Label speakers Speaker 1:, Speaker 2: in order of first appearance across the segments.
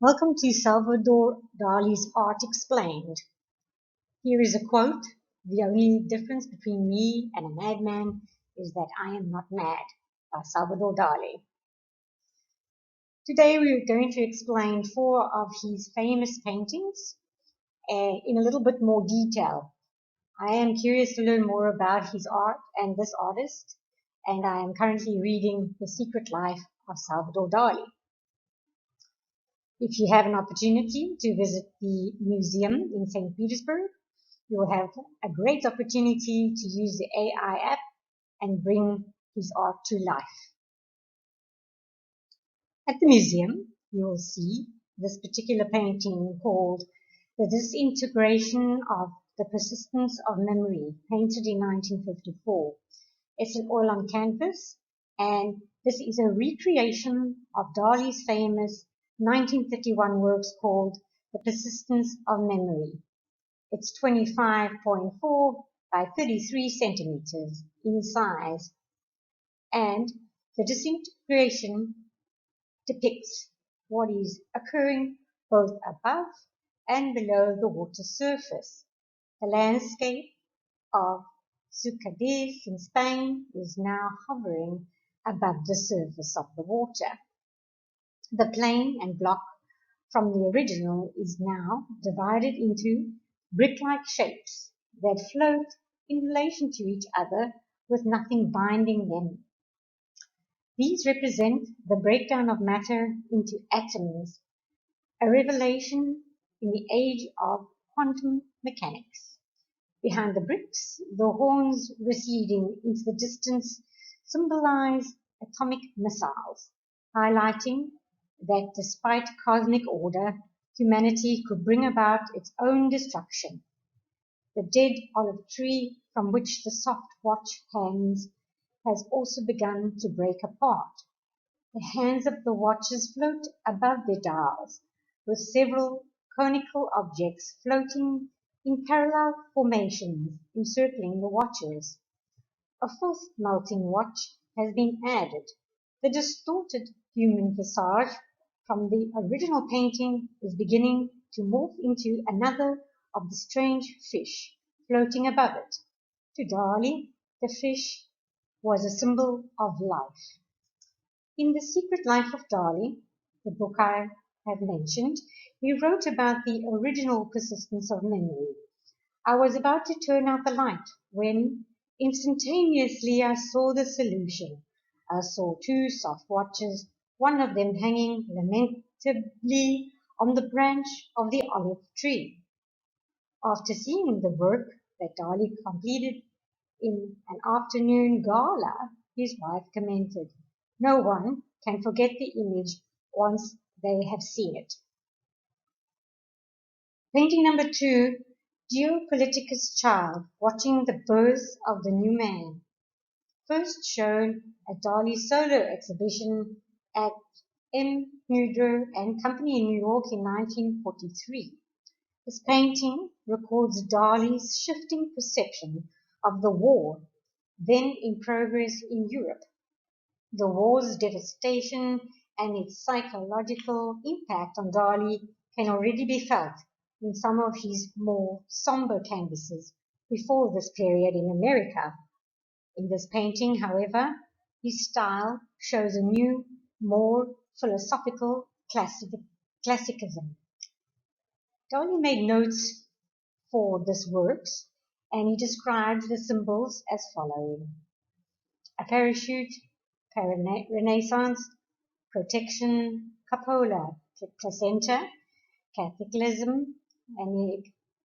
Speaker 1: Welcome to Salvador Dali's Art Explained. Here is a quote: "The only difference between me and a madman is that I am not mad," by Salvador Dali. Today we are going to explain four of his famous paintings in a little bit more detail. I am curious to learn more about his art and this artist, and I am currently reading The Secret Life of Salvador Dali. If you have an opportunity to visit the museum in St. Petersburg, you will have a great opportunity to use the AI app and bring his art to life. At the museum, you will see this particular painting called The Disintegration of the Persistence of Memory, painted in 1954. It's an oil on canvas, and this is a recreation of Dali's famous 1931 works called The Persistence of Memory. It's 25.4 by 33 centimeters in size, and the disintegration depicts what is occurring both above and below the water surface. The landscape of Figueres in Spain is now hovering above the surface of the water. The plane and block from the original is now divided into brick-like shapes that float in relation to each other with nothing binding them. These represent the breakdown of matter into atoms, a revelation in the age of quantum mechanics. Behind the bricks, the horns receding into the distance symbolize atomic missiles, highlighting that despite cosmic order, humanity could bring about its own destruction. The dead olive tree from which the soft watch hangs has also begun to break apart. The hands of the watches float above their dials, with several conical objects floating in parallel formations encircling the watches. A fourth melting watch has been added. The distorted human visage from the original painting is beginning to morph into another of the strange fish floating above it. To Dali, the fish was a symbol of life. In The Secret Life of Dali, the book I have mentioned, he wrote about the original persistence of memory. I was about to turn out the light when instantaneously I saw the solution. I saw two soft watches, one of them hanging lamentably on the branch of the olive tree. After seeing the work that Dali completed in an afternoon gala, his wife commented, "No one can forget the image once they have seen it." Painting number 2, Geopoliticus Child, watching the birth of the new man. First shown at Dali's solo exhibition at M. Mudro and Company in New York in 1943. This painting records Dali's shifting perception of the war then in progress in Europe. The war's devastation and its psychological impact on Dali can already be felt in some of his more somber canvases before this period in America. In this painting, however, his style shows a new, more philosophical classicism. Dali made notes for this works, and he describes the symbols as following: a parachute, Renaissance, protection, cupola, placenta, Catholicism, and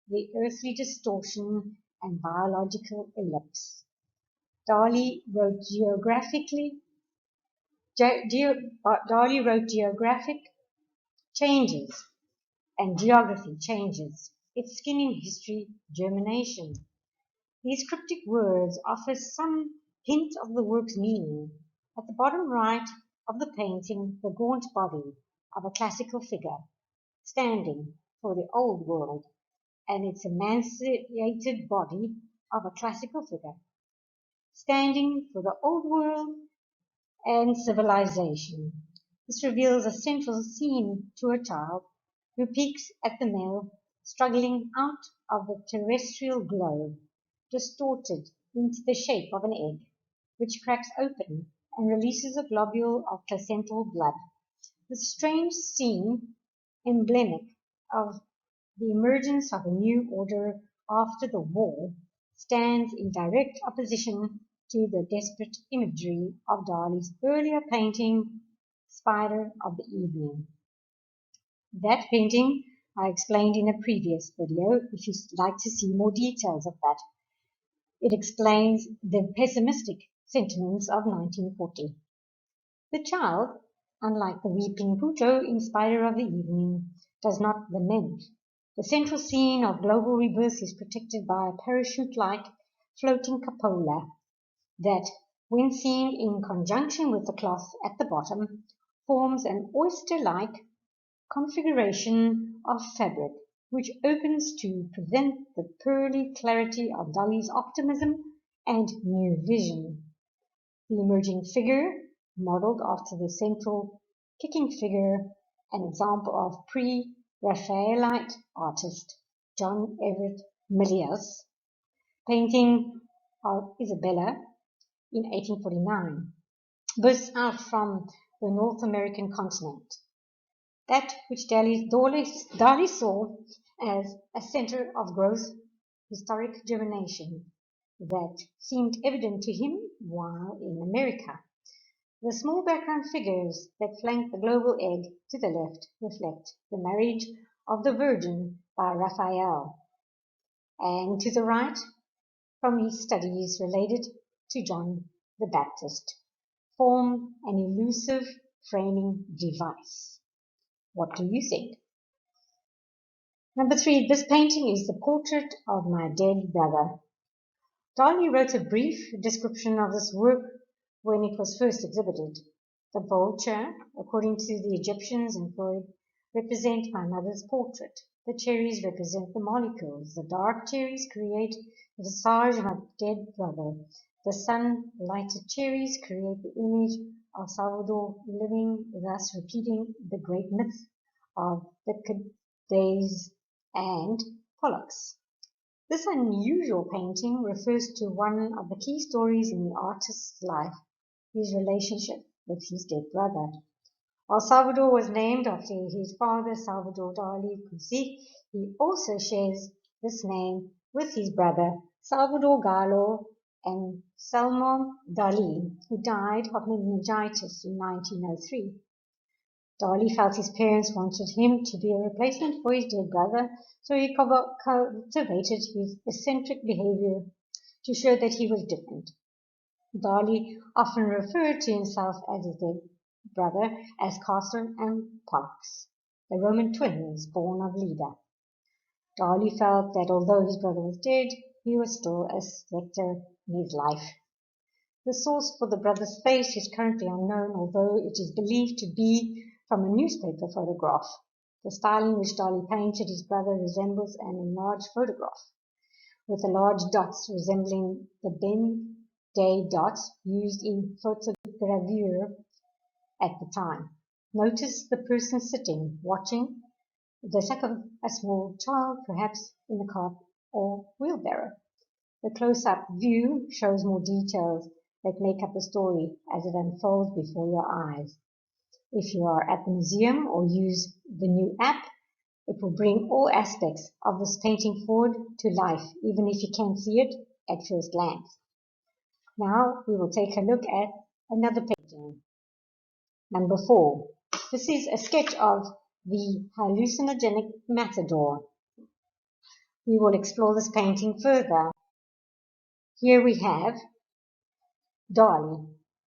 Speaker 1: the earthly distortion and biological ellipse. Dali wrote geographic changes and geography changes, its skin in history, germination. These cryptic words offer some hint of the work's meaning. At the bottom right of the painting, the gaunt body of a classical figure, standing for the old world, and its emaciated body of a classical figure, standing for the old world and civilization. This reveals a central scene to a child who peeks at the male struggling out of the terrestrial globe, distorted into the shape of an egg, which cracks open and releases a globule of placental blood. This strange scene, emblematic of the emergence of a new order after the war, stands in direct opposition to the desperate imagery of Dali's earlier painting, Spider of the Evening. That painting I explained in a previous video if you'd like to see more details of that. It explains the pessimistic sentiments of 1940. The child, unlike the weeping Puto in Spider of the Evening, does not lament. The central scene of global rebirth is protected by a parachute-like floating cupola that, when seen in conjunction with the cloth at the bottom, forms an oyster-like configuration of fabric, which opens to present the pearly clarity of Dali's optimism and new vision. The emerging figure, modeled after the central kicking figure, an example of pre-Raphaelite artist John Everett Millier's painting of Isabella in 1849, bursts out from the North American continent. That which Dali saw as a center of growth, historic germination, that seemed evident to him while in America. The small background figures that flank the global egg to the left reflect the marriage of the Virgin by Raphael, and to the right, from his studies related to John the Baptist, form an elusive framing device. What do you think? Number 3, this painting is the portrait of my dead brother. Dali wrote a brief description of this work when it was first exhibited. The vulture, according to the Egyptians and Freud, represent my mother's portrait. The cherries represent the molecules. The dark cherries create the visage of my dead brother. The sun-lighted cherries create the image of Salvador living, thus repeating the great myth of the Cadays and Pollux. This unusual painting refers to one of the key stories in the artist's life, his relationship with his dead brother. While Salvador was named after his father, Salvador Dali, he also shares this name with his brother, Salvador Gallo and Salmo Dali, who died of meningitis in 1903. Dali felt his parents wanted him to be a replacement for his dead brother, so he cultivated his eccentric behavior to show that he was different. Dali often referred to himself as his dead brother as Castor and Pollux, the Roman twins born of Leda. Dali felt that although his brother was dead, he was still a spectre in his life. The source for the brother's face is currently unknown, although it is believed to be from a newspaper photograph. The style in which Dali painted his brother resembles an enlarged photograph, with the large dots resembling the Ben-Day dots used in photogravure at the time. Notice the person sitting, watching, the sack of a small child, perhaps in a cart or wheelbarrow. The close-up view shows more details that make up the story as it unfolds before your eyes. If you are at the museum or use the new app, it will bring all aspects of this painting forward to life, even if you can't see it at first glance. Now we will take a look at another painting. Number 4. This is a sketch of the Hallucinogenic Matador. We will explore this painting further. Here we have Dali.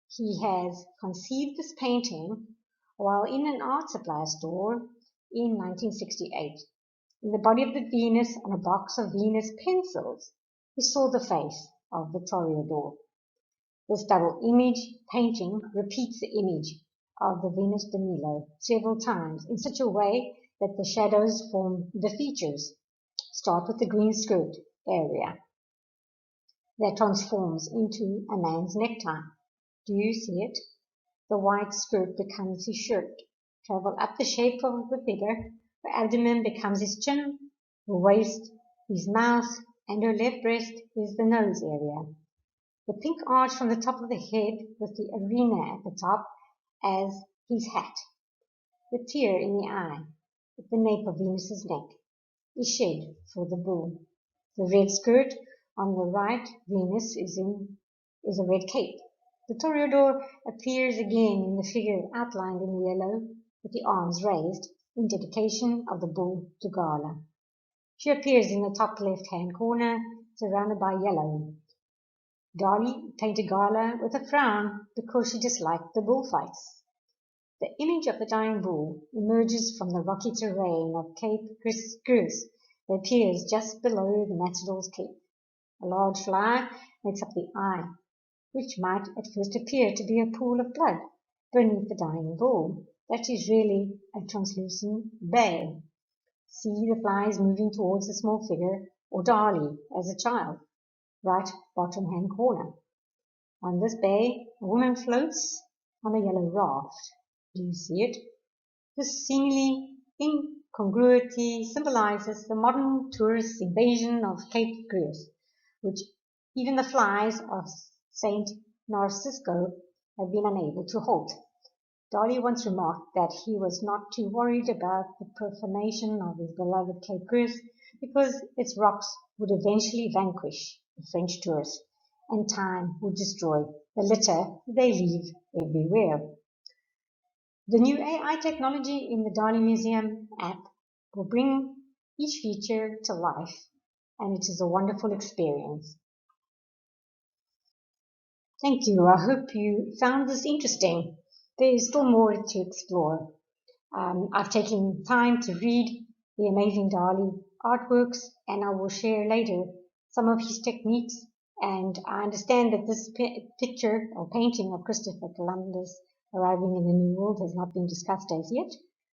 Speaker 1: He has conceived this painting while in an art supply store in 1968. In the body of the Venus on a box of Venus pencils, he saw the face of the Toreador. This double image painting repeats the image of the Venus de Milo several times in such a way that the shadows form the features. Start with the green skirt area that transforms into a man's necktie. Do you see it? The white skirt becomes his shirt, travel up the shape of the figure. Her abdomen becomes his chin, her waist, his mouth, and her left breast is the nose area. The pink arch from the top of the head with the arena at the top as his hat. The tear in the eye at the nape of Venus's neck is shed for the bull. The red skirt on the right, Venus is a red cape. The toreador appears again in the figure outlined in yellow with the arms raised in dedication of the bull to Gala. She appears in the top left-hand corner, surrounded by yellow. Dalí painted Gala with a frown because she disliked the bullfights. The image of the dying bull emerges from the rocky terrain of Cape Cruz that appears just below the matador's cape. A large fly makes up the eye, which might at first appear to be a pool of blood beneath the dying bull. That is really a translucent bay. See the flies moving towards the small figure, or Dalí as a child, right bottom hand corner. On this bay, a woman floats on a yellow raft. Do you see it? This seemingly incongruity symbolizes the modern tourist invasion of Cape Cruz, which even the flies of St. Narcisco have been unable to halt. Dalí once remarked that he was not too worried about the profanation of his beloved Cape Cruz because its rocks would eventually vanquish the French tourists, and time would destroy the litter they leave everywhere. The new AI technology in the Dalí Museum app will bring each feature to life, and it is a wonderful experience. Thank you. I hope you found this interesting. There is still more to explore. I've taken time to read the amazing Dalí artworks, and I will share later some of his techniques. And I understand that this picture or painting of Christopher Columbus arriving in the New World has not been discussed as yet,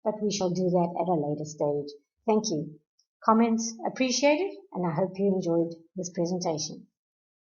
Speaker 1: but we shall do that at a later stage. Thank you. Comments appreciated, and I hope you enjoyed this presentation.